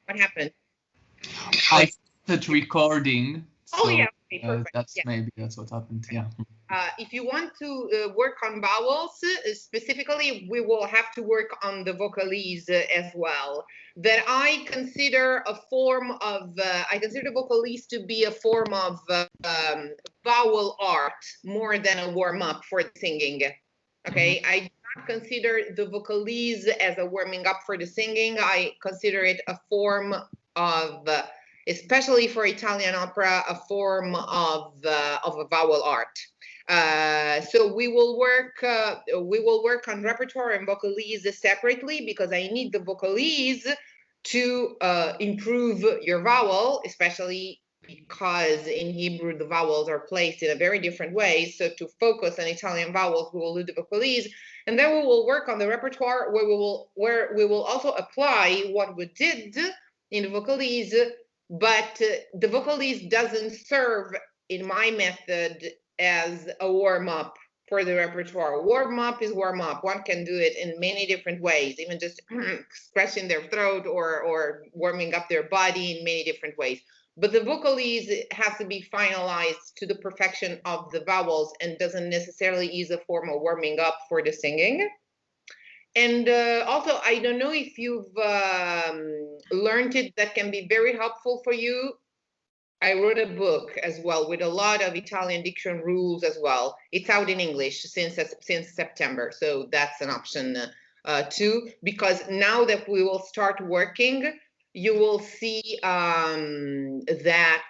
What happened? I started recording. Oh, so, yeah. Okay, perfect. Maybe that's what happened. Yeah. If you want to work on vowels, specifically, we will have to work on the Vocalise as well. That I consider a form of, I consider Vocalise to be a form of vowel art more than a warm-up for singing. Okay, I do not consider the Vocalise as a warming up for the singing. I consider it a form of, especially for Italian opera, a form of a vowel art. So we will work on repertoire and Vocalise separately, because I need the Vocalise to improve your vowel, especially because in Hebrew the vowels are placed in a very different way. So to focus on Italian vowels, we will do the Vocalise, and then we will work on the repertoire where we will also apply what we did in the Vocalise, but the Vocalise doesn't serve in my method as a warm-up for the repertoire. Warm-up is warm-up. One can do it in many different ways, even just scratching their throat or warming up their body in many different ways. But the Vocalise has to be finalized to the perfection of the vowels and doesn't necessarily use a form of warming up for the singing. And also, I don't know if you've learned it, that can be very helpful for you. I wrote a book as well with a lot of Italian diction rules as well. It's out in English since September, so that's an option too. Because now that we will start working, you will see that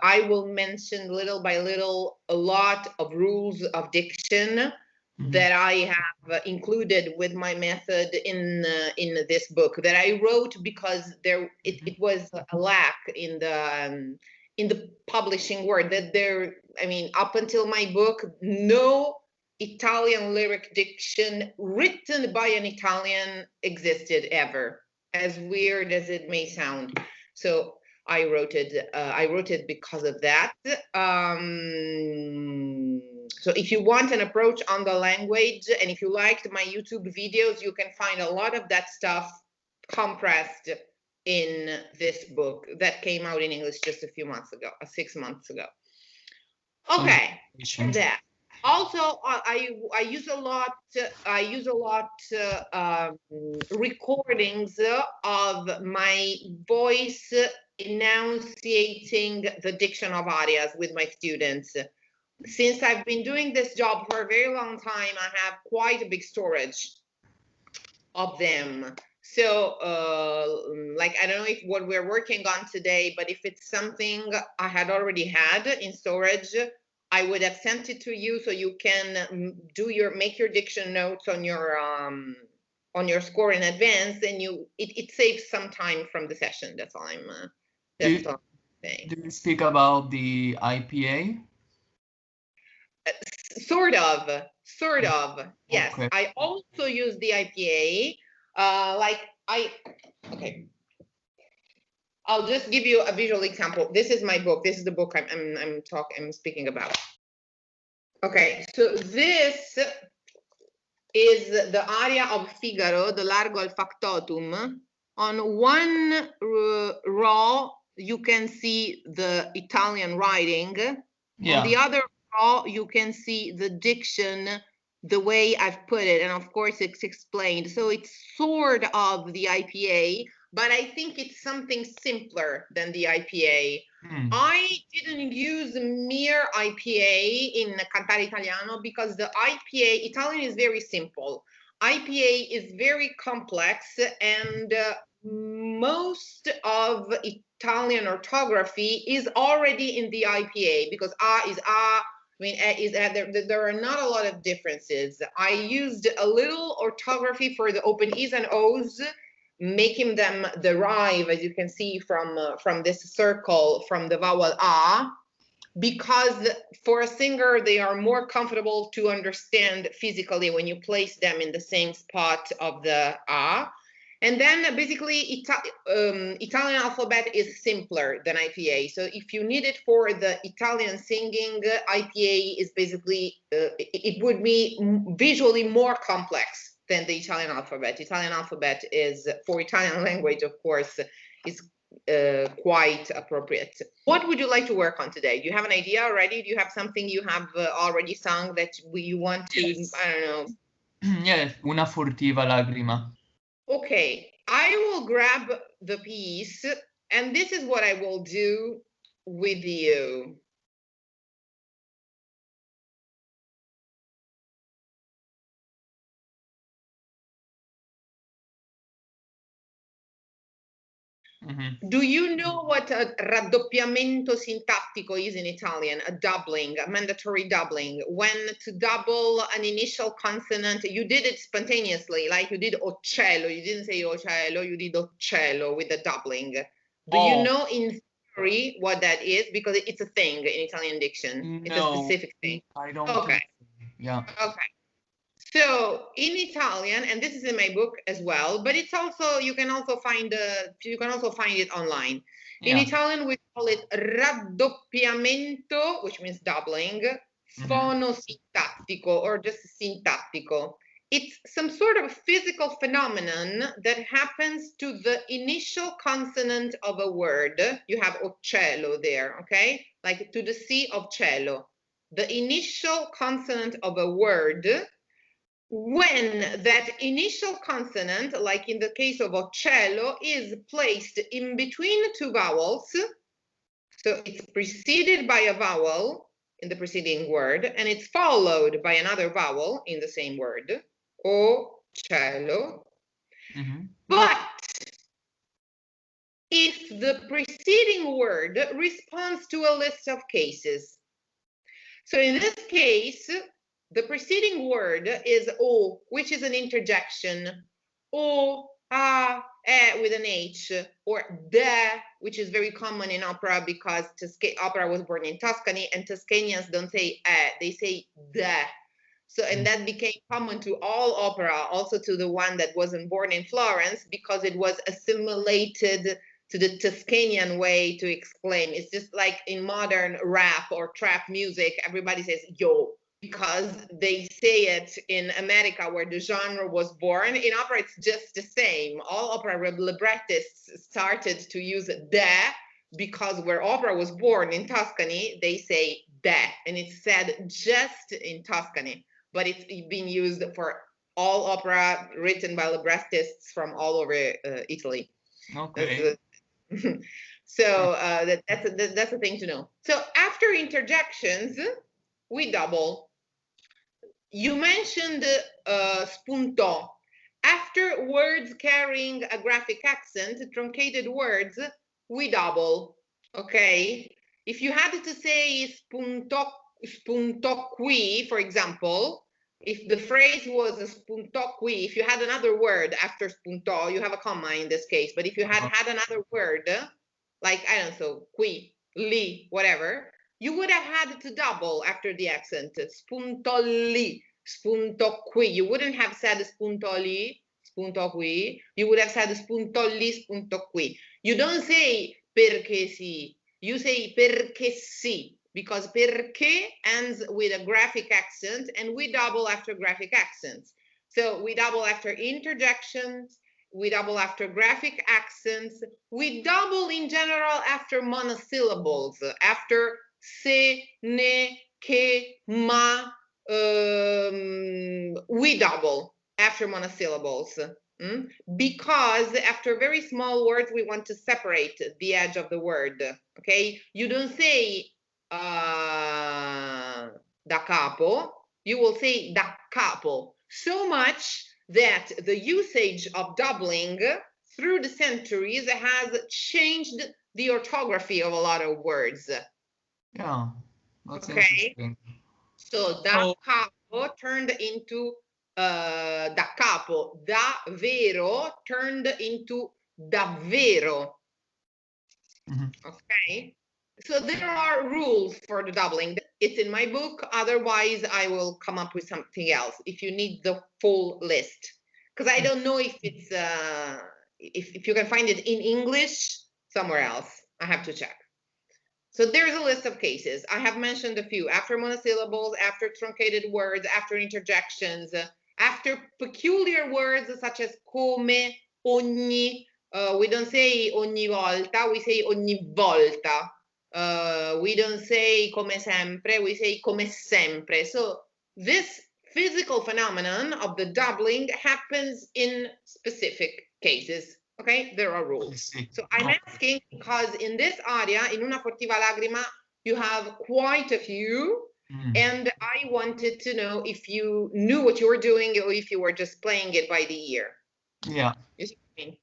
I will mention little by little a lot of rules of diction that I have included with my method in this book that I wrote because it was a lack in the publishing world. That I mean, up until my book, no Italian lyric diction written by an Italian existed ever, as weird as it may sound. So I wrote it because of that. So if you want an approach on the language, and if you liked my YouTube videos, you can find a lot of that stuff compressed in this book that came out in English just a few months ago, 6 months ago. Okay, that. Also, I use a lot recordings of my voice enunciating the diction of arias with my students. Since I've been doing this job for a very long time, I have quite a big storage of them. So, like, I don't know if what we're working on today, but if it's something I had already had in storage, I would have sent it to you so you can make your diction notes on your score in advance, and it saves some time from the session. That's all I'm saying. Do you speak about the IPA? Sort of, yes. Okay. I also use the IPA. Okay. I'll just give you a visual example. This is my book. This is the book I'm speaking about. Okay, so this is the aria of Figaro, the largo al factotum. On one row, you can see the Italian writing. Yeah. On the other row, you can see the diction, the way I've put it, and of course it's explained. So it's sort of the IPA, but I think it's something simpler than the IPA. I didn't use mere IPA in Cantare Italiano because the IPA, Italian is very simple. IPA is very complex, and most of Italian orthography is already in the IPA because A is A. I mean, there are not a lot of differences. I used a little orthography for the open E's and O's, making them derive, as you can see from this circle, from the vowel A, because for a singer, they are more comfortable to understand physically when you place them in the same spot of the A. And then basically, Italian alphabet is simpler than IPA. So if you need it for the Italian singing, IPA is basically, it would be visually more complex than the Italian alphabet. Italian alphabet is, for Italian language, of course, is quite appropriate. What would you like to work on today? Do you have an idea already? Do you have something you have already sung that you want to, Yes. I don't know? Yeah, Una Furtiva Lagrima. Okay, I will grab the piece, and this is what I will do with you. Do you know what a raddoppiamento sintattico is in Italian? A doubling, a mandatory doubling. When to double an initial consonant, you did it spontaneously, like you did ocello. You didn't say ocello, you did ocello with the doubling. Do you know in theory what that is? Because it's a thing in Italian diction. It's a specific thing. I don't Okay. think so. Yeah. Okay. So in Italian, and this is in my book as well, but it's also, you can also find it online. In Italian, we call it raddoppiamento, which means doubling, fonosintattico, or just sintattico. It's some sort of physical phenomenon that happens to the initial consonant of a word. You have ocello there, okay? Like to the C of cello. The initial consonant of a word, when that initial consonant, like in the case of ocello, is placed in between two vowels, so it's preceded by a vowel in the preceding word, and it's followed by another vowel in the same word, ocello. But if the preceding word responds to a list of cases, so in this case, the preceding word is o, which is an interjection, o, a, with an H, or de, which is very common in opera because opera was born in Tuscany, and Tuscanians don't say they say de. So, and that became common to all opera, also to the one that wasn't born in Florence, because it was assimilated to the Tuscanian way to exclaim. It's just like in modern rap or trap music, everybody says yo, because they say it in America where the genre was born. In opera, it's just the same. All opera librettists started to use de because where opera was born in Tuscany, they say de, and it's said just in Tuscany, but it's being used for all opera written by librettists from all over Italy. Okay. So that's a thing to know. So after interjections, we double. You mentioned spunto. After words carrying a graphic accent, truncated words, we double. Okay. If you had to say spunto qui, for example, if the phrase was spunto qui, if you had another word after spunto, you have a comma in this case, but if you had another word, like, I don't know, qui, li, whatever, you would have had to double after the accent. Spunto li, spunto qui. You wouldn't have said spunto li, spunto qui. You would have said spunto li, spunto qui. You don't say perché sì. You say perché sì, because perché ends with a graphic accent, and we double after graphic accents. So we double after interjections, we double after graphic accents, we double in general after monosyllables, after se, ne, che, ma, we double after monosyllables. Because after very small words, we want to separate the edge of the word, okay? You don't say da capo, you will say da capo, so much that the usage of doubling through the centuries has changed the orthography of a lot of words. Yeah, that's interesting. So da capo turned into da capo, da vero turned into davvero. Okay, so there are rules for the doubling. It's in my book, otherwise I will come up with something else if you need the full list, because I don't know if it's if you can find it in English somewhere else. I have to check. So there's a list of cases. I have mentioned a few: after monosyllables, after truncated words, after interjections, After peculiar words such as come, ogni, we don't say ogni volta, we say ogni volta. We don't say come sempre, we say come sempre. So this physical phenomenon of the doubling happens in specific cases. Okay, there are rules. So I'm asking because in this aria, in Una Furtiva Lagrima, you have quite a few, and I wanted to know if you knew what you were doing or if you were just playing it by the ear. Yeah. You see what I mean?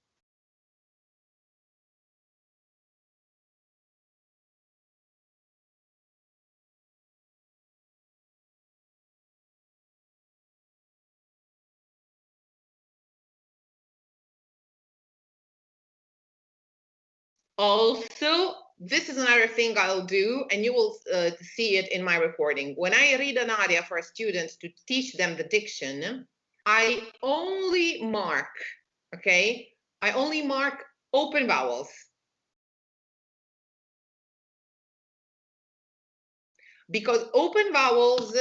Also, this is another thing I'll do, and you will see it in my recording. When I read an aria for students to teach them the diction, I only mark, okay? I only mark open vowels. Because open vowels,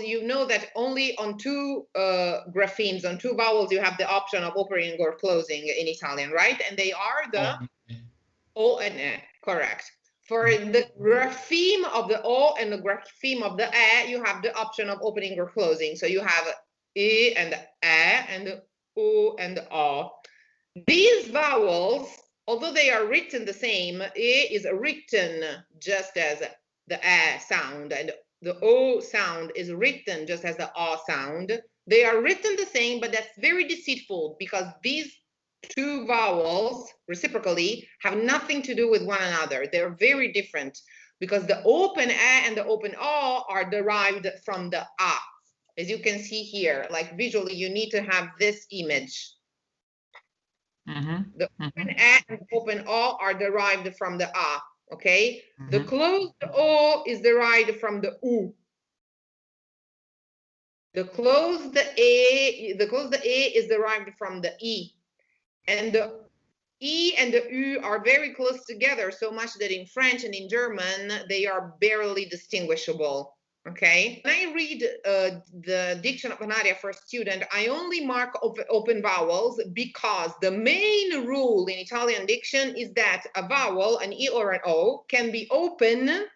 you know that only on two graphemes, on two vowels, you have the option of opening or closing in Italian, right? And they are the O and E, correct. For the grapheme of the O and the grapheme of the E, you have the option of opening or closing. So you have E and E and O and O. These vowels, although they are written the same, E is written just as the E sound, and the O sound is written just as the O sound. They are written the same, but that's very deceitful because these two vowels reciprocally have nothing to do with one another. They're very different because the open E and the open O are derived from the A. As you can see here, like visually, you need to have this image. The open E and open O are derived from the A, okay? The closed O is derived from the U. The closed E is derived from the E. And the E and the U are very close together, so much that in French and in German, they are barely distinguishable. Okay, when I read the diction of an aria for a student, I only mark open vowels because the main rule in Italian diction is that a vowel, an E or an O, can be open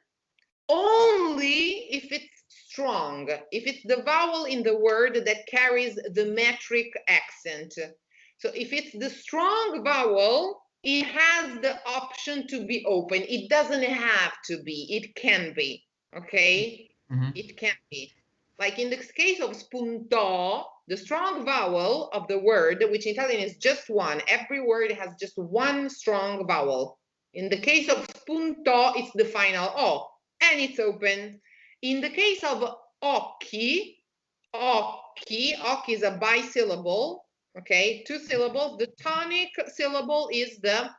only if it's strong, if it's the vowel in the word that carries the metric accent. So if it's the strong vowel, it has the option to be open. It doesn't have to be, it can be, okay? It can be. Like in the case of spuntò, the strong vowel of the word, which in Italian is just one, every word has just one strong vowel. In the case of spuntò, it's the final O, and it's open. In the case of occhi, occhi is a bisyllable, okay, two syllables. The tonic syllable is the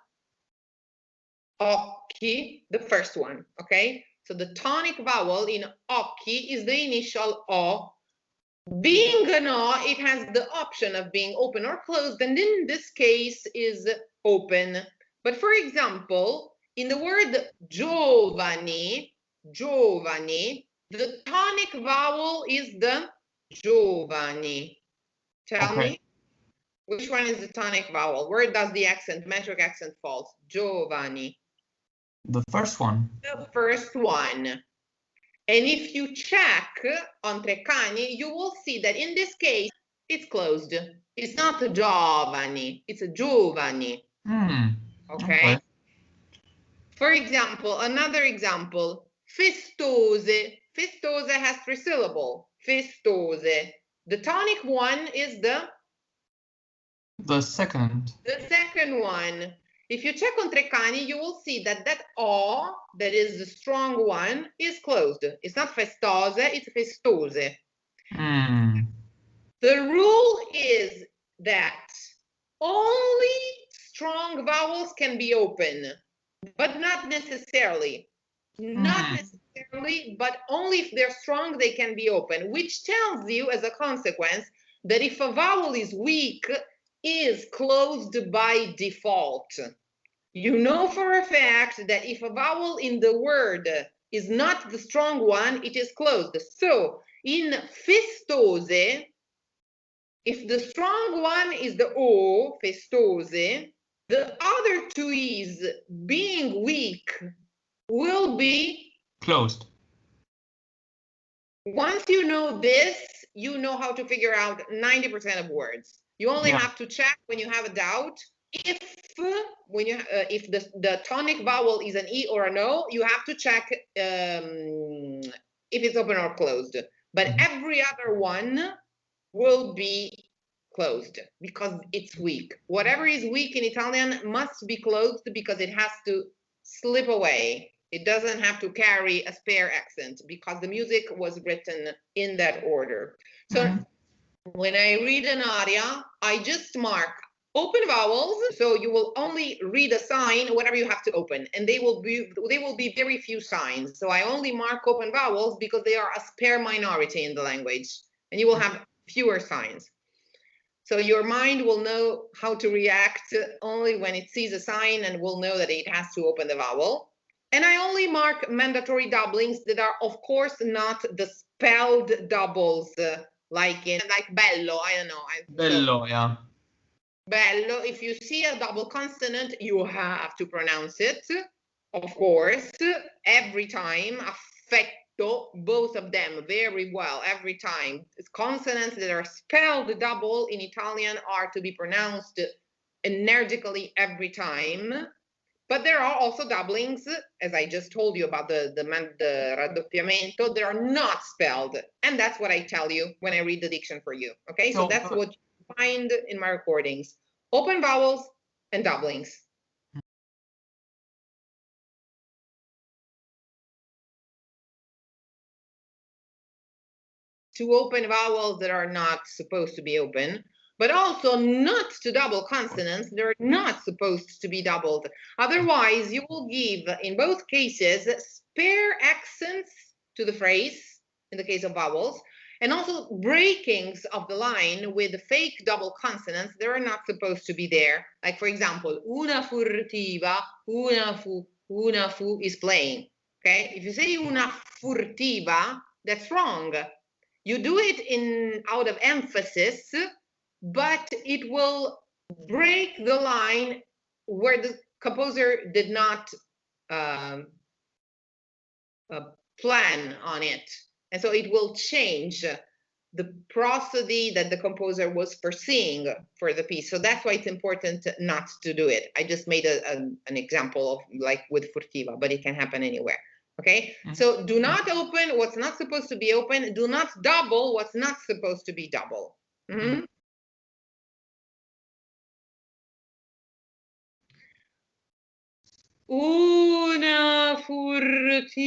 occhi, the first one, okay? So the tonic vowel in occhi is the initial O. Being an O, it has the option of being open or closed, and in this case is open. But for example, in the word giovani, the tonic vowel is the giovani. Tell me, which one is the tonic vowel? Where does the accent, metric accent fall? Giovani. The first one. The first one. And if you check on Treccani, you will see that in this case, it's closed. It's not giovani, it's a giovani. Okay? For example, another example, festose. Festose has three syllables. Festose. The tonic one is the second. The second one. If you check on Treccani, you will see that that O, that is the strong one, is closed. It's not festose, it's festose. The rule is that only strong vowels can be open, but not necessarily. Not necessarily, but only if they're strong, they can be open, which tells you as a consequence that if a vowel is weak, is closed by default. You know for a fact that if a vowel in the word is not the strong one, it is closed. So in festose, If the strong one is the O, festose, the other two E's, being weak, will be Closed. Once you know this, you know how to figure out 90% of words. You only have to check when you have a doubt. If the tonic vowel is an E or an O, you have to check if it's open or closed. But every other one will be closed because it's weak. Whatever is weak in Italian must be closed because it has to slip away. It doesn't have to carry a spare accent because the music was written in that order. So when I read an aria, I just mark open vowels. So you will only read a sign whenever you have to open, and they will be very few signs. So I only mark open vowels because they are a spare minority in the language, and you will have fewer signs. So your mind will know how to react only when it sees a sign and will know that it has to open the vowel. And I only mark mandatory doublings that are, of course, not the spelled doubles, like bello, I don't know. Bello, yeah. Bello, if you see a double consonant, you have to pronounce it, of course, every time. Affetto, both of them very well, every time. Consonants that are spelled double in Italian are to be pronounced energetically every time. But there are also doublings, as I just told you about the raddoppiamento, that are not spelled. And that's what I tell you when I read the diction for you. Okay, so that's what you find in my recordings. Open vowels and doublings. To open vowels that are not supposed to be open, but also not to double consonants. They're not supposed to be doubled. Otherwise, you will give, in both cases, spare accents to the phrase, in the case of vowels, and also breakings of the line with fake double consonants that are not supposed to be there. Like, for example, una furtiva, una fu is playing. Okay? If you say una furtiva, that's wrong. You do it out of emphasis, but it will break the line where the composer did not plan on it. And so it will change the prosody that the composer was foreseeing for the piece. So that's why it's important not to do it. I just made an example of like with furtiva, but it can happen anywhere. Okay, so do not open what's not supposed to be open. Do not double what's not supposed to be double. Una furtiva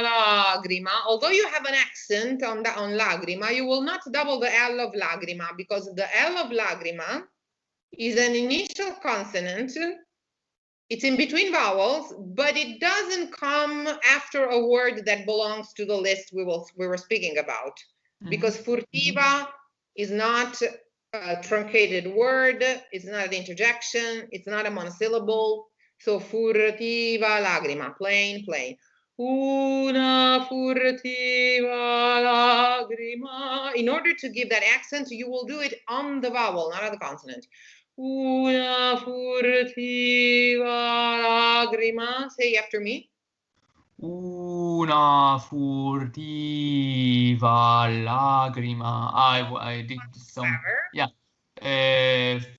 lagrima. Although you have an accent on lagrima, you will not double the L of lagrima because the L of lagrima is an initial consonant. It's in between vowels, but it doesn't come after a word that belongs to the list we were speaking about. Because furtiva is not a truncated word, it's not an interjection, it's not a monosyllable. So furtiva lagrima, plain. Una furtiva lagrima. In order to give that accent, you will do it on the vowel, not on the consonant. Una furtiva lagrima. Say after me. Una furtiva lagrima. I did some. Yeah.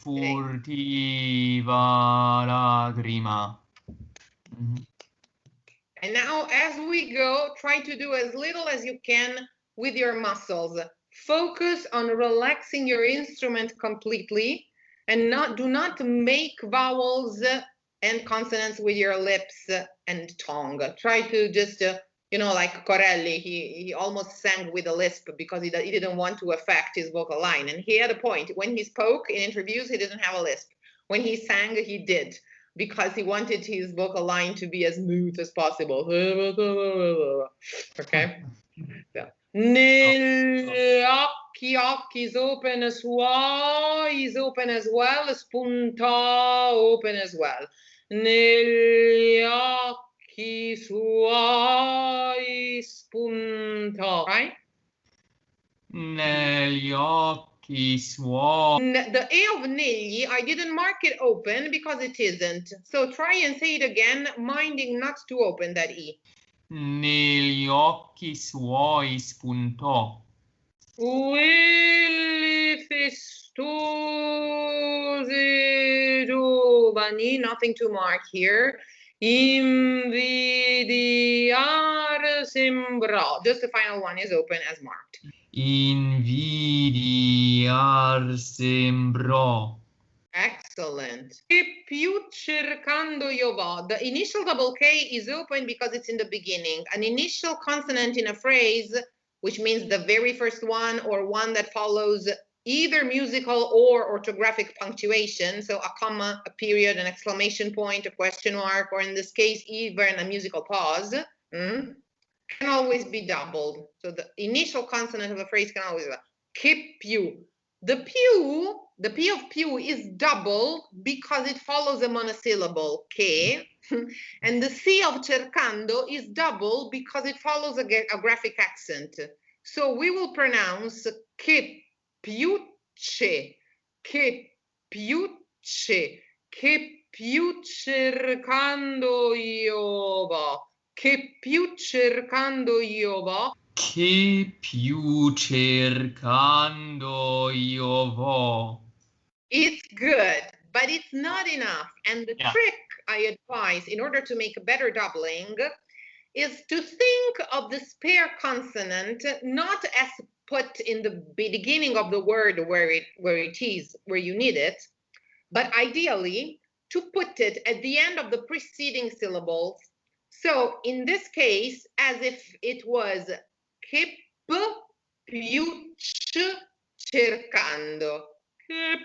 Furtiva lagrima. And now, as we go, try to do as little as you can with your muscles. Focus on relaxing your instrument completely, and do not make vowels and consonants with your lips and tongue. Try to just, like Corelli, he almost sang with a lisp because he didn't want to affect his vocal line. And he had a point. When he spoke in interviews, he didn't have a lisp. When he sang, he did, because he wanted his vocal line to be as smooth as possible. Okay? So. Negli occhi is open, schwa is open as well, spunta open as well. Negli occhi suoi spunta, right? negli occhi suoi. The A of negli, I didn't mark it open because it isn't. So try and say it again, minding not to open that E. Negli occhi suoi spuntò. Quelle festose giovani, nothing to mark here. Invidiar sembrò. Just the final one is open as marked. Invidiar sembrò. Excellent. Che più cercando io vo. The initial double K is open because it's in the beginning. An initial consonant in a phrase, which means the very first one or one that follows either musical or orthographic punctuation, so a comma, a period, an exclamation point, a question mark, or in this case, even a musical pause, can always be doubled. So the initial consonant of a phrase can always be che più. The P of più is double because it follows a monosyllable, che, and the C of cercando is double because it follows a graphic accent. So we will pronounce che più che più cercando io vo, che più cercando io vo. Che più cercando io vo. It's good, but it's not enough. And the trick I advise in order to make a better doubling is to think of the spare consonant not as put in the beginning of the word where you need it, but ideally to put it at the end of the preceding syllables. So in this case, as if it was che più cercando. Che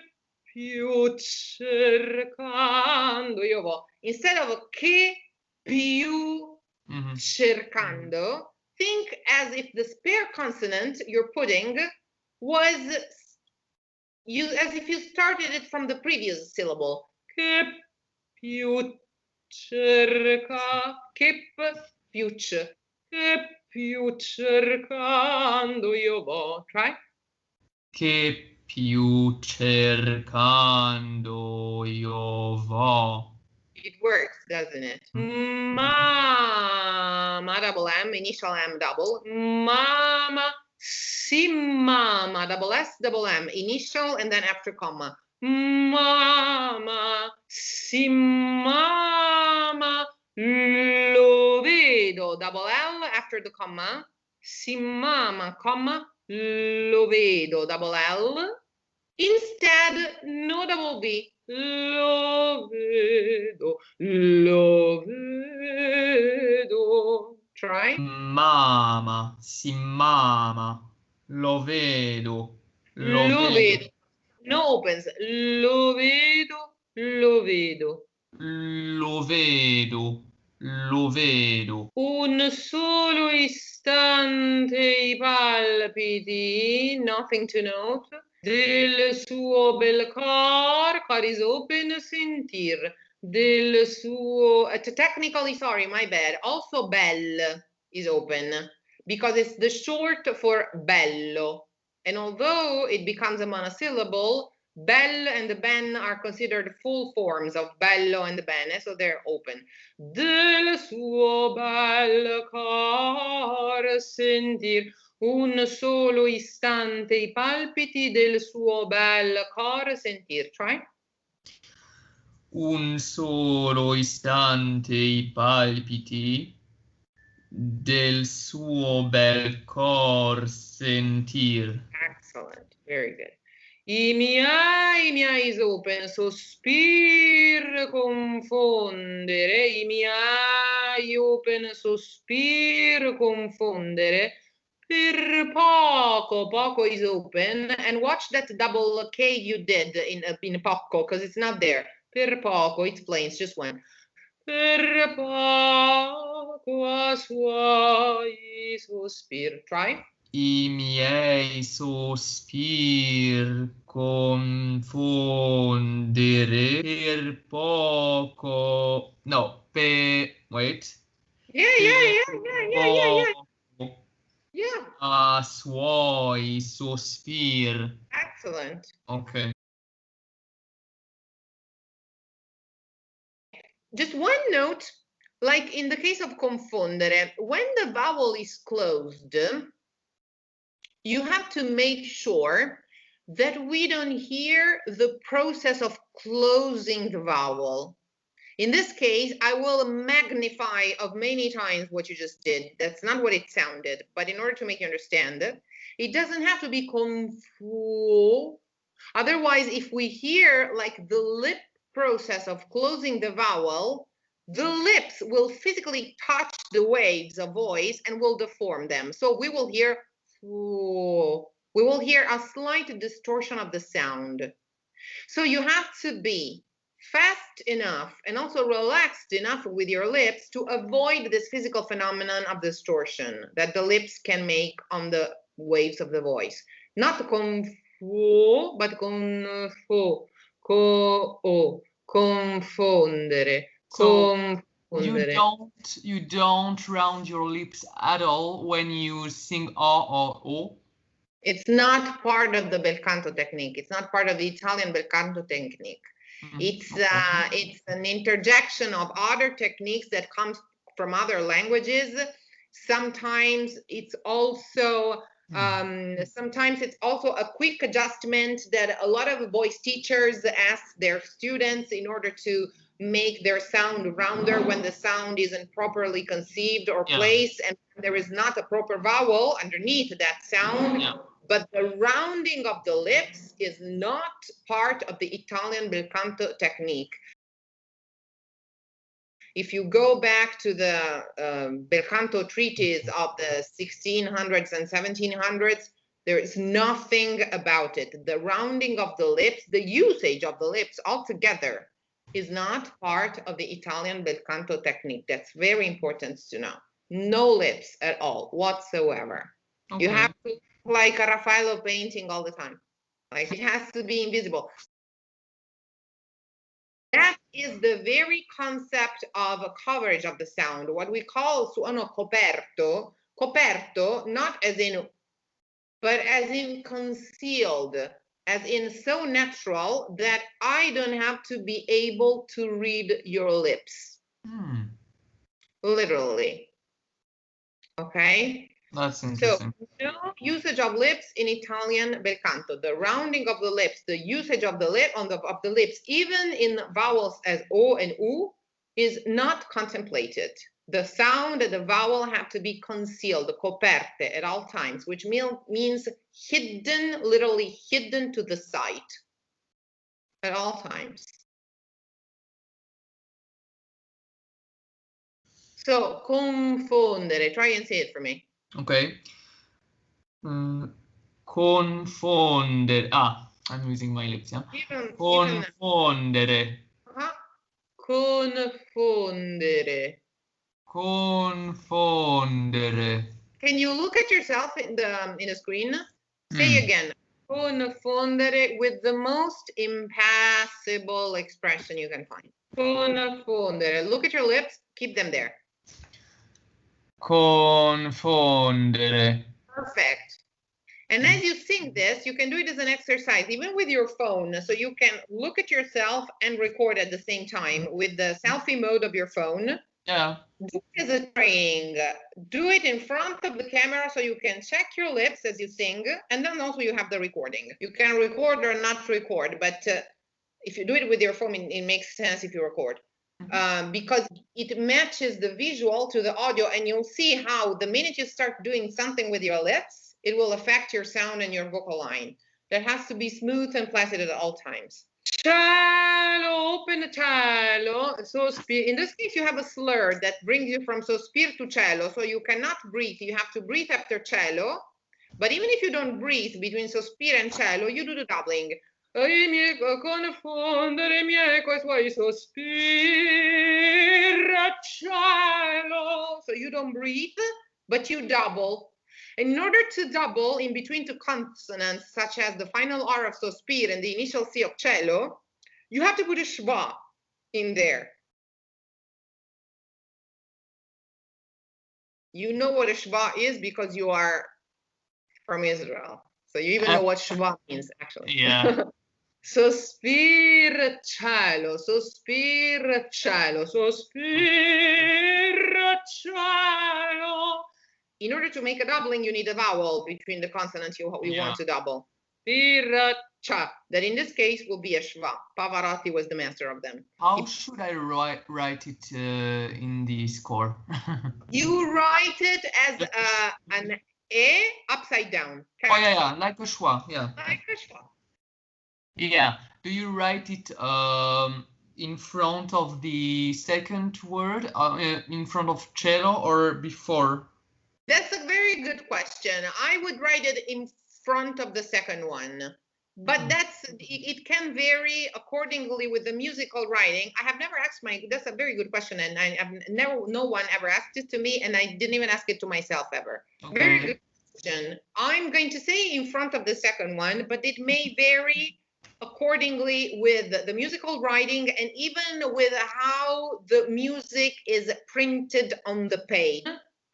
più cercando io vo. Instead of che più cercando, think as if the spare consonant you're putting was as if you started it from the previous syllable. Che più cerca, che più cercando io vo. Try. Che più cercando io vo. It works, doesn't it? Mama, double M, initial M double. Mama, si mama, double S, double M, initial, and then after comma. Mama, si mama, lo vedo, double L after the comma. Si mama, comma, lo vedo, double L. Instead, no double V. Lo vedo, lo vedo. Try. Mama, si mama. Lo vedo, lo vedo. No opens. Lo vedo, lo vedo. Lo vedo, lo vedo. Un solo istante i palpiti, nothing to note, del suo bel cor is open, sentir, del suo, technically, sorry, my bad, also bel is open, because it's the short for bello, and although it becomes a monosyllable, bel and the ben are considered full forms of bello and the bene, so they're open. Del suo bel cor sentir, un solo istante i palpiti del suo bel cor sentir. Try. Un solo istante i palpiti del suo bel cor sentir. Excellent, very good. I miei is open, sospir confondere, i miei open, sospir confondere, per poco is open, and watch that double K you did in poco, because it's not there. Per poco, it's plain, it's just one. Per poco a suoi sospir. Try. I miei sospir confondere per poco. No, wait. Yeah. A suoi poi sospir. Excellent. Ok. Just one note, like in the case of confondere, when the vowel is closed, you have to make sure that we don't hear the process of closing the vowel. In this case, I will magnify of many times what you just did. That's not what it sounded, but in order to make you understand it, it doesn't have to be confu. Otherwise, if we hear like the lip process of closing the vowel, the lips will physically touch the waves of voice and will deform them. So we will hear a slight distortion of the sound. So you have to be fast enough and also relaxed enough with your lips to avoid this physical phenomenon of distortion that the lips can make on the waves of the voice. Not con fu, but con fu, confondere, So confondere. you don't round your lips at all when you sing o or o? It's not part of the bel canto technique. It's not part of the Italian bel canto technique. It's an interjection of other techniques that comes from other languages. Sometimes it's also a quick adjustment that a lot of voice teachers ask their students in order to make their sound rounder when the sound isn't properly conceived or placed, and there is not a proper vowel underneath that sound. But the rounding of the lips is not part of the Italian bel canto technique. If you go back to the bel canto treatise of the 1600s and 1700s, there is nothing about it. The rounding of the lips, the usage of the lips altogether is not part of the Italian bel canto technique. That's very important to know. No lips at all whatsoever. Okay. You have to like a Raffaello painting all the time. Like it has to be invisible. That is the very concept of a coverage of the sound, what we call suono coperto. Coperto, not as in, but as in concealed, as in so natural that I don't have to be able to read your lips. Literally. Okay? That's interesting. So, no usage of lips in Italian bel canto. The rounding of the lips, the usage of the lip of the lips, even in vowels as o and u, is not contemplated. The sound and the vowel have to be concealed, coperte, at all times, which means hidden, literally hidden to the sight, at all times. So, confondere. Try and say it for me. Okay. Confondere. I'm using my lips, yeah? Confondere. Confondere. Confondere. Can you look at yourself in the screen? Say again. Confondere with the most impassible expression you can find. Confondere. Look at your lips. Keep them there. Confondere. Perfect. And as you sing this, you can do it as an exercise, even with your phone. So you can look at yourself and record at the same time with the selfie mode of your phone. Yeah. Do it as a training. Do it in front of the camera so you can check your lips as you sing. And then also you have the recording. You can record or not record, but if you do it with your phone, it makes sense if you record. Because it matches the visual to the audio, and you'll see how the minute you start doing something with your lips, it will affect your sound and your vocal line. That has to be smooth and placid at all times. Cielo, open the cielo, sospir. In this case, you have a slur that brings you from sospir to cielo, so you cannot breathe. You have to breathe after cielo. But even if you don't breathe between sospir and cielo, you do the doubling. Confondere miei coi suoi sospiri, cielo. So you don't breathe, but you double. And in order to double in between two consonants, such as the final R of sospir and the initial C of cielo, you have to put a schwa in there. You know what a schwa is because you are from Israel. So you even know what schwa means, actually. Yeah. Sospir cielo, sospir cielo, sospir cielo. In order to make a doubling, you need a vowel between the consonants you want to double. Spir cha. That in this case will be a schwa. Pavarotti was the master of them. How should I write it in the score? You write it as an E upside down. Oh yeah, like a schwa, yeah. Like a schwa. Yeah. Do you write it in front of the second word, in front of cello, or before? That's a very good question. I would write it in front of the second one, but it can vary accordingly with the musical writing. I have never asked that's a very good question, and no one ever asked it to me, and I didn't even ask it to myself ever. Okay. Very good question. I'm going to say in front of the second one, but it may vary accordingly with the musical writing and even with how the music is printed on the page.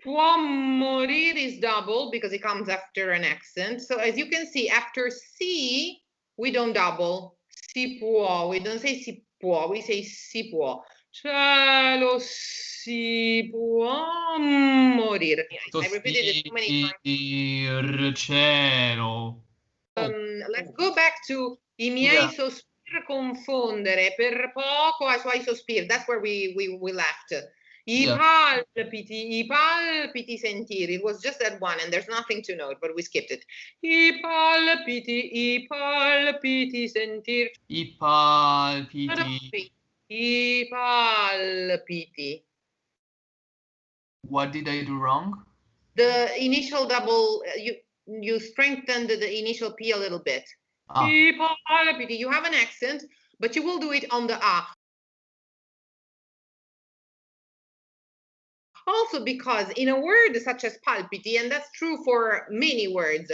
Può morir is double because it comes after an accent. So as you can see, after si, we don't double. Si può. We don't say si può. We say si può. Cielo si può morir. I repeated it so many times. Cielo. Let's go back to I miei sospir confondere per poco ai suoi sospir. That's where we left. I palpiti sentire. It was just that one, and there's nothing to note, but we skipped it. I palpiti sentire. I palpiti. I palpiti. What did I do wrong? The initial double, you strengthened the initial P a little bit. I palpiti. You have an accent, but you will do it on the A. Also because in a word such as palpiti, and that's true for many words,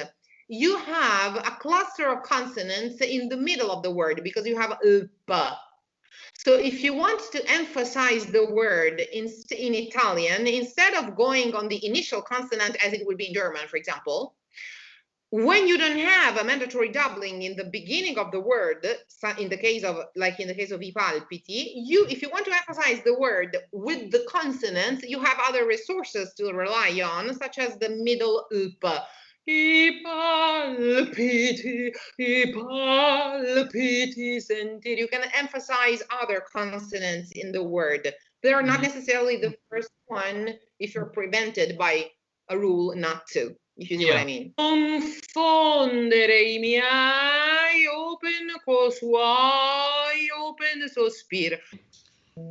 you have a cluster of consonants in the middle of the word because you have p. So if you want to emphasize the word in Italian, instead of going on the initial consonant as it would be in German, for example, when you don't have a mandatory doubling in the beginning of the word, in the case of I palpiti, if you want to emphasize the word with the consonants, you have other resources to rely on, such as the middle up. I palpiti sentire. You can emphasize other consonants in the word. They are not necessarily the first one if you're prevented by a rule not to. If you see what I mean. Confondere I miei open co suoi open sospir.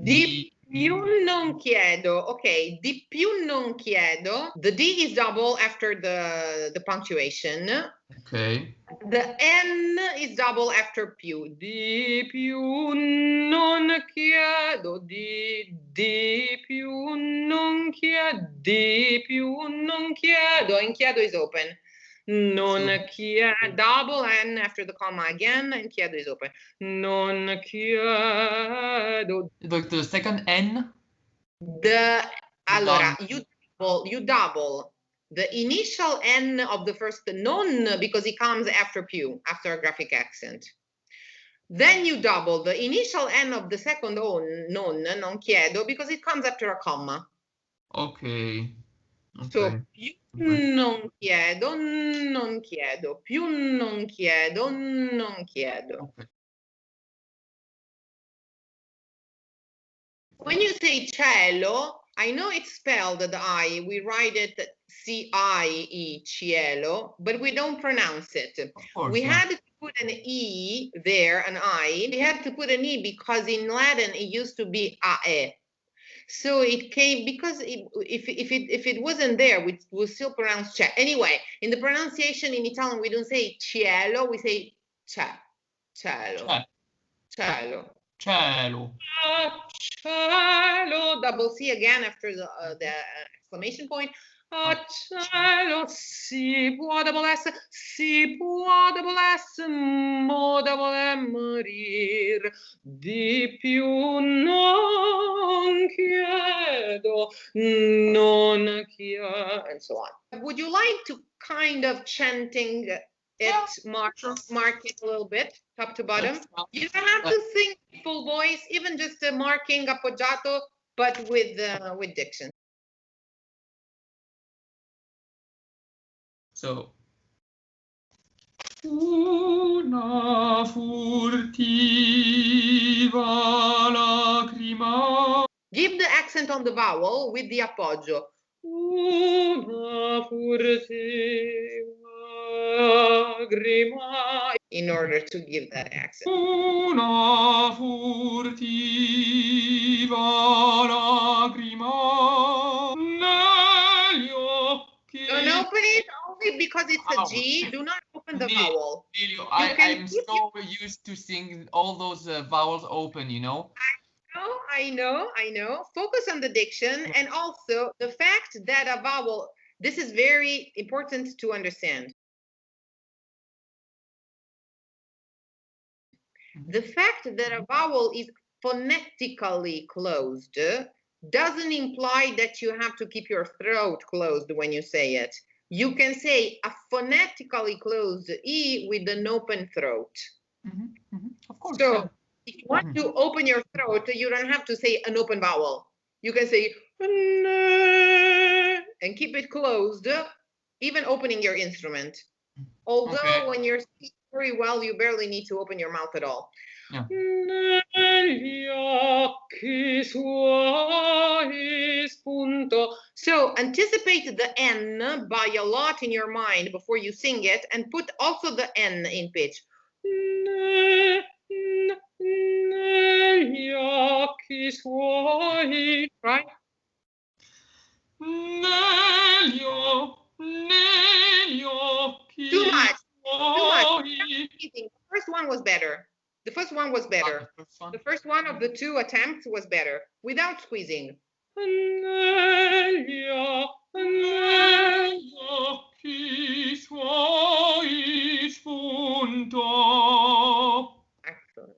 Di più non chiedo. Okay, di più non chiedo. The D is double after the punctuation. Okay. The N is double after più. Di più non chiedo. Di più non chiedo. Di più non chiedo. And chiedo is open. Non chiedo. Double N after the comma again, and chiedo is open. Non chiedo. The second N? Allora, you double the initial N of the first non because it comes after più, after a graphic accent. Then you double the initial N of the second non chiedo, because it comes after a comma. Okay. So più non chiedo, non chiedo, più non chiedo, non chiedo. Okay. When you say cielo, I know it's spelled the I. We write it C-I-E, cielo, but we don't pronounce it. Of course, we had to put an E there, an I. We had to put an E because in Latin it used to be ae. So it came because if it wasn't there, we would still pronounce cielo. Anyway, in the pronunciation in Italian, we don't say cielo, we say cielo. Cielo. Cielo. Cielo. Double C again after the exclamation point. Cielo, si può double S, si può double S, mo double M morir, di più non chiedo, non chiedo, and so on. Would you like to kind of chanting it, mark it a little bit, top to bottom. You don't have to sing full voice, even just marking appoggiato, but with diction. So, Una Furtiva Lagrima. Give the accent on the vowel with the appoggio. Una Furtiva Lagrima. In order to give that accent. Una Furtiva Lagrima. Negli occhi. Don't open it only because it's a G. Do not open the vowel. I'm so used to seeing all those vowels open, you know. I know. Focus on the diction, and also the fact that a vowel, this is very important to understand. The fact that a vowel is phonetically closed doesn't imply that you have to keep your throat closed when you say it. You can say a phonetically closed E with an open throat. Of course. So if you want to open your throat, you don't have to say an open vowel. You can say and keep it closed, even opening your instrument. Although when you're speaking very well, you barely need to open your mouth at all. Yeah. So anticipate the N by a lot in your mind before you sing it, and put also the N in pitch. Right? Too much. The first one was better. The first one of the two attempts was better, without squeezing. Excellent.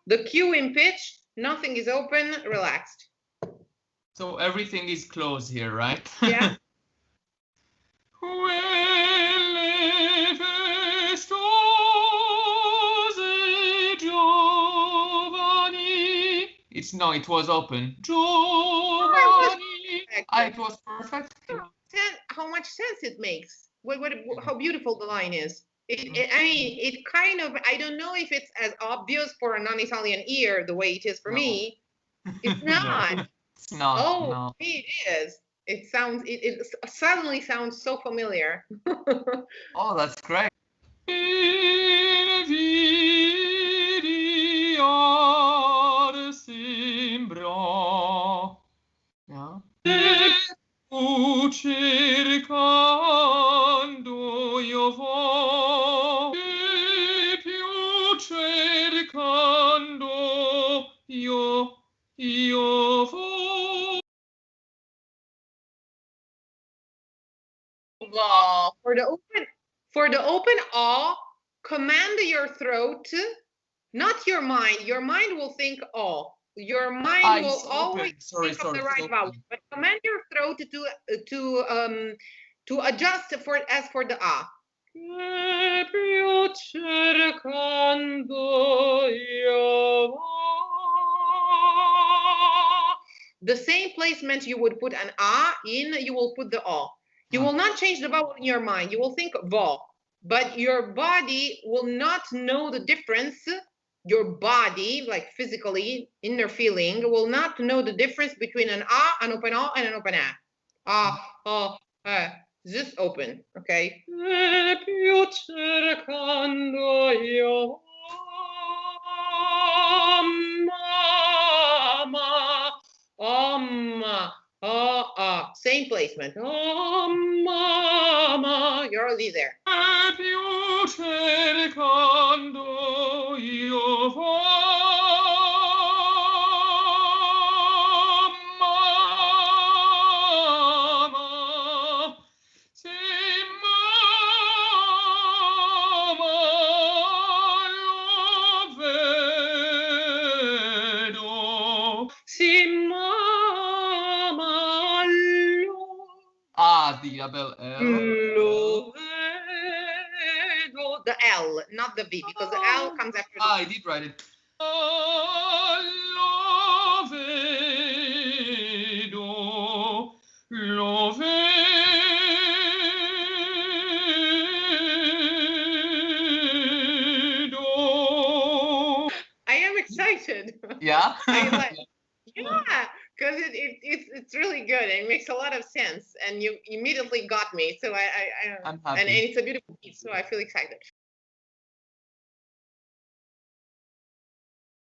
The Q in pitch, nothing is open, relaxed. So everything is closed here, right? Yeah. It was open. Giovanni. It was perfect. How much sense it makes. How beautiful the line is. It kind of, I don't know if it's as obvious for a non-Italian ear the way it is for me. It's not. No, it's not. Oh, no. It is. It suddenly sounds so familiar. Oh, that's great. Yeah. Cercando io vo, più cercando io vo. For the open aw, command your throat, not your mind. Your mind will think aw. Your mind will always think of the right vowel, but command your throat to adjust as for the ah. The same placement you would put an ah in, you will put the aw. You will not change the vowel in your mind. You will think vo, but your body will not know the difference. Your body, like physically, inner feeling, will not know the difference between an ah, an open ah, and an open ah. Just open, okay? Same placement. Mama, you're already there. The double L. not the V, because the L comes after the I did write it. Lo vedo. I am excited. Yeah? Yeah, because it's really good and it makes a lot of sense, and you immediately got me. So I'm happy. And it's a beautiful piece, so I feel excited.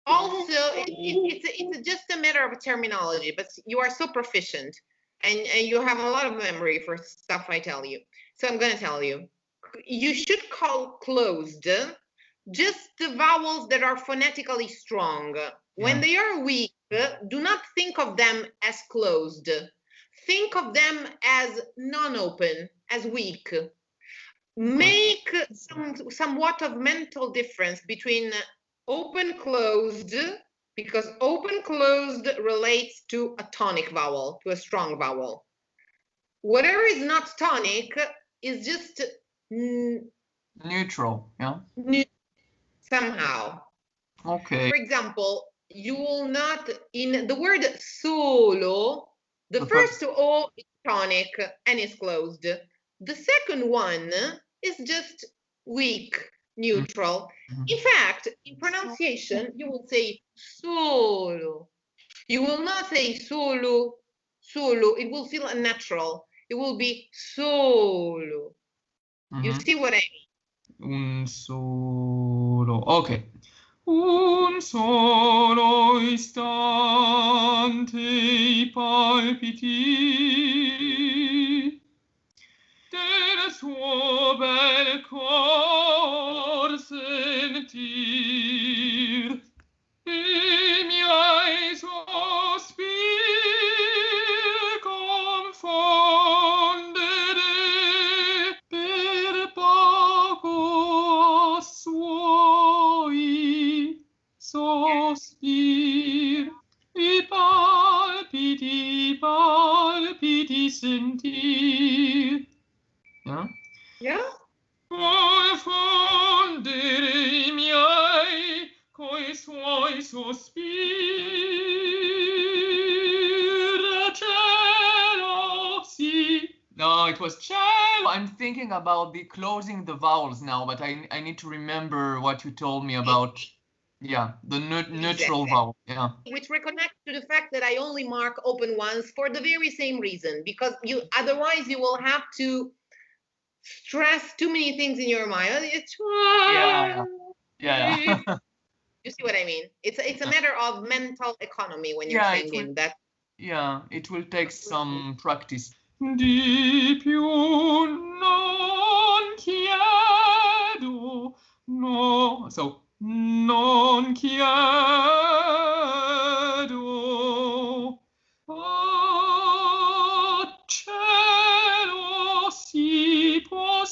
Also, it's just a matter of terminology, but you are so proficient and you have a lot of memory for stuff I tell you. So I'm going to tell you. You should call closed just the vowels that are phonetically strong. When they are weak, do not think of them as closed. Think of them as non-open, as weak. Make somewhat of mental difference between open closed, because open closed relates to a tonic vowel, to a strong vowel. Whatever is not tonic is just neutral, yeah? Somehow. Okay. For example, you will not, in the word solo, the first O is tonic and is closed. The second one is just weak, neutral. In fact, in pronunciation, you will say solo. You will not say solo, solo. It will feel unnatural. It will be solo. You see what I mean? Un solo. Okay. Un solo istante I palpiti del suo bel cor sentir I miei sospir confondere per poco a suoi sospir I palpiti sentir. Yeah? Yeah? Confondere I miei coi suoi sospir cielo si. No, it was cello. I'm thinking about the closing the vowels now, but I need to remember what you told me about. Yeah, the neutral vowel. Yeah. Which reconnects to the fact that I only mark open ones for the very same reason, because otherwise you will have to stress too many things in your mind. It's yeah. You see what I mean? It's a matter of mental economy when you're singing. Yeah, it will take some practice. Di più non chiedo, no. So non chiedo. Oh, cielo si può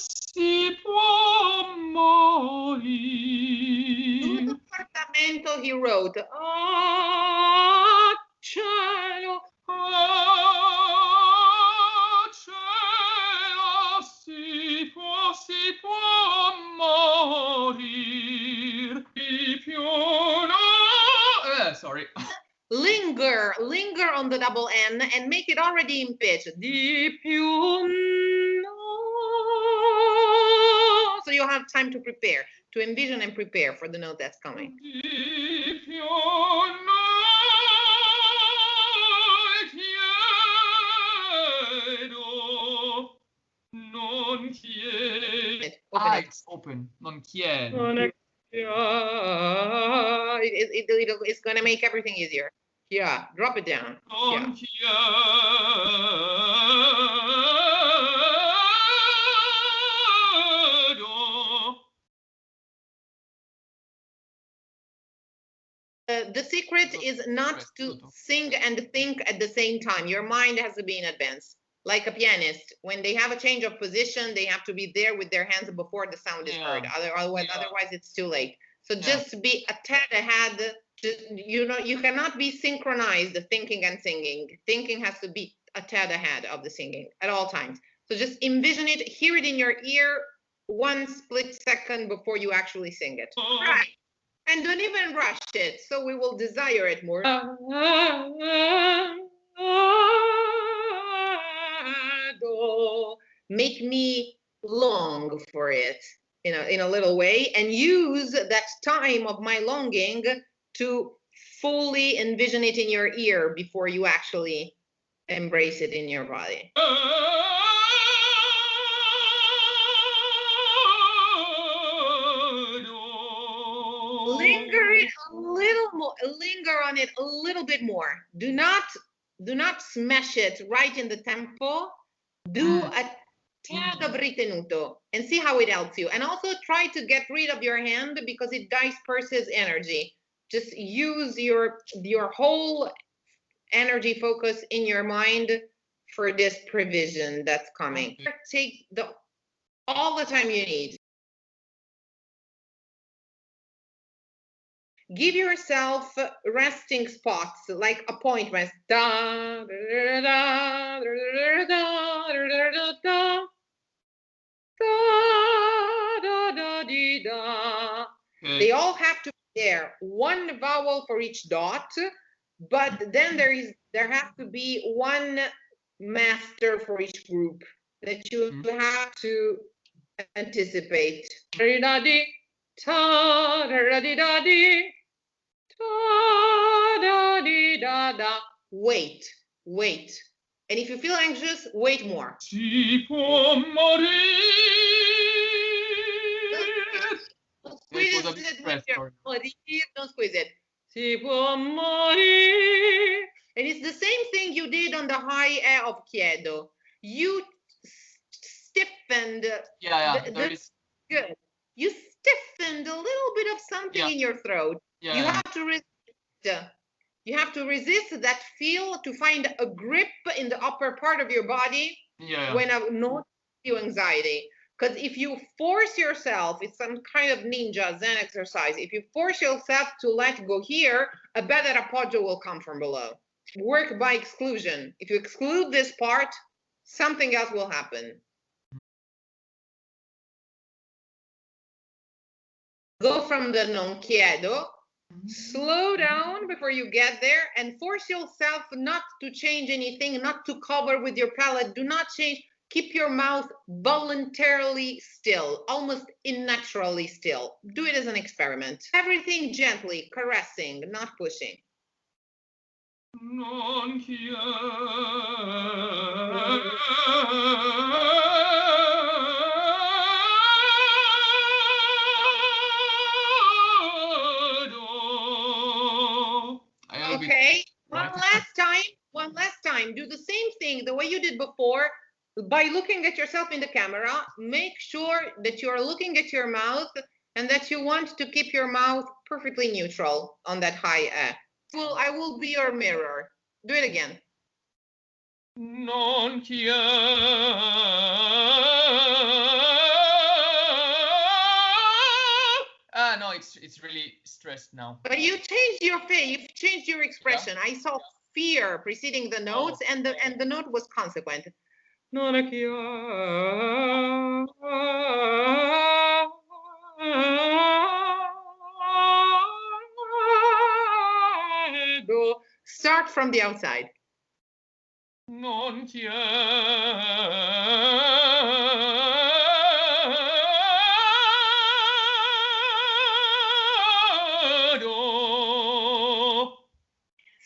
morire. Appartamento he wrote. Oh, cielo. Oh, cielo si può morire. Di più no. Sorry. Linger on the double N and make it already in pitch. Di più no. So you'll have time to prepare, to envision and prepare for the note that's coming. Di più no chiedo, non chiedo. It's open. Non chiedo. It's going to make everything easier. Yeah, drop it down. Non the secret is not to sing and think at the same time. Your mind has to be in advance. Like a pianist, when they have a change of position, they have to be there with their hands before the sound is heard. Otherwise, it's too late. So just be a tad ahead. You cannot be synchronized, thinking and singing. Thinking has to be a tad ahead of the singing at all times. So just envision it, hear it in your ear, 1 split second before you actually sing it. Right. And don't even rush it, so we will desire it more. Make me long for it in a little way, and use that time of my longing to fully envision it in your ear before you actually embrace it in your body. Linger it a little more, linger on it a little bit more. Do not smash it right in the tempo. Do a tad of ritenuto and see how it helps you. And also try to get rid of your hand because it disperses energy. Just use your whole energy focus in your mind for this prevision that's coming. Take all the time you need. Give yourself resting spots, like appointments. Da, da, da, da, da, da, da, da, da, da, da, dee, da. They all have to be there. 1 vowel for each dot, but then there has to be 1 master for each group that you have to anticipate. Ta da di da di, ta da di da da. Wait. And if you feel anxious, wait more. Si può morire. Don't squeeze it with your don't squeeze it. Si può morire. And it's the same thing you did on the high air of chiedo. You stiffened. Good. You stiffened a little bit of something in your throat. You have to resist. You have to resist that feel to find a grip in the upper part of your body when a note gives you anxiety. Because if you force yourself, it's some kind of ninja Zen exercise. If you force yourself to let go here, a better appoggio will come from below. Work by exclusion. If you exclude this part, something else will happen. Go from the non chiedo, slow down before you get there, and force yourself not to change anything, not to cover with your palate. Do not change. Keep your mouth voluntarily still, almost unnaturally still. Do it as an experiment. Everything gently, caressing, not pushing. Non Okay, one last time. Do the same thing the way you did before by looking at yourself in the camera. Make sure that you're looking at your mouth and that you want to keep your mouth perfectly neutral on that high I will be your mirror. Do it again. Non no, it's really stressed now. But you changed your face. You've changed your expression. I saw fear preceding the notes, and the note was consequent. Non Start from the outside. Non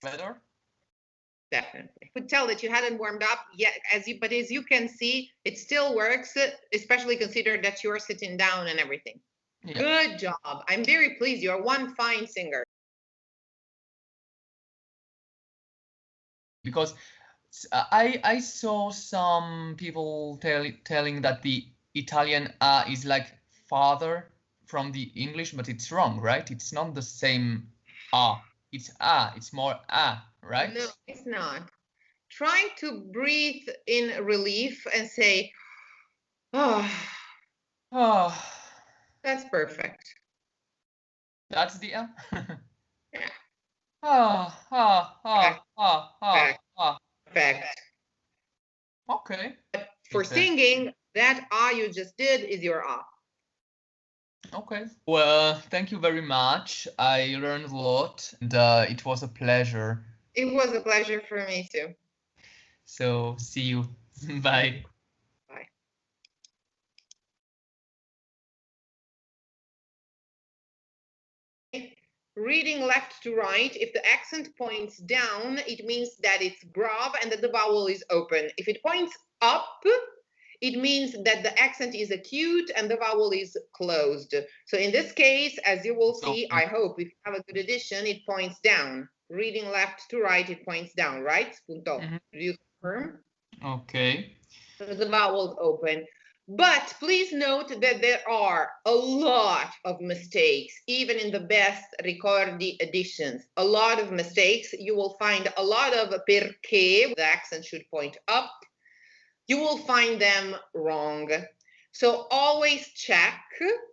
Better? Definitely. You could tell that you hadn't warmed up yet, but as you can see, it still works, especially consider that you're sitting down and everything. Yeah. Good job. I'm very pleased. You're one fine singer. Because I saw some people telling that the Italian A is like father from the English, but it's wrong, right? It's not the same A. It's A. It's more A, right? No, it's not. Try to breathe in relief and say, oh. Oh. That's perfect. That's the A? Yeah. Perfect. Okay. But for singing, that that ah you just did is your ah. Okay. Well, thank you very much. I learned a lot, and it was a pleasure. It was a pleasure for me too. So, see you. Bye. Bye. Reading left to right, if the accent points down, it means that it's grave and that the vowel is open. If it points up, it means that the accent is acute and the vowel is closed. So in this case, as you will see, I hope if you have a good edition, it points down. Reading left to right, it points down, right? Punto. Do you confirm? Okay. So the vowel is open. But please note that there are a lot of mistakes, even in the best ricordi editions. A lot of mistakes. You will find a lot of perché, the accent should point up. You will find them wrong. So always check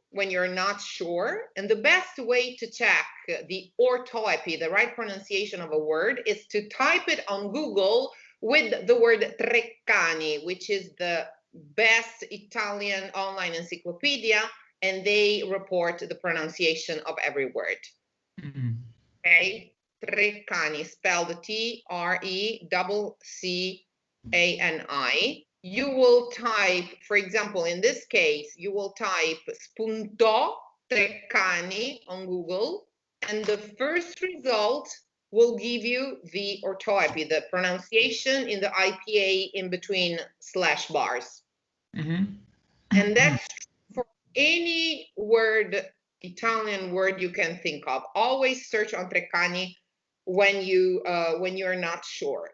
when you're not sure. And the best way to check the orthoepy, the right pronunciation of a word, is to type it on Google with the word Treccani, which is the best Italian online encyclopedia, and they report the pronunciation of every word. Okay, Treccani, spelled Treccani. You will type, for example, in this case, you will type spunto Treccani on Google, and the first result will give you the orthoepy, the pronunciation in the IPA in between slash bars. And that's for any word, Italian word you can think of. Always search on Treccani when you're not sure.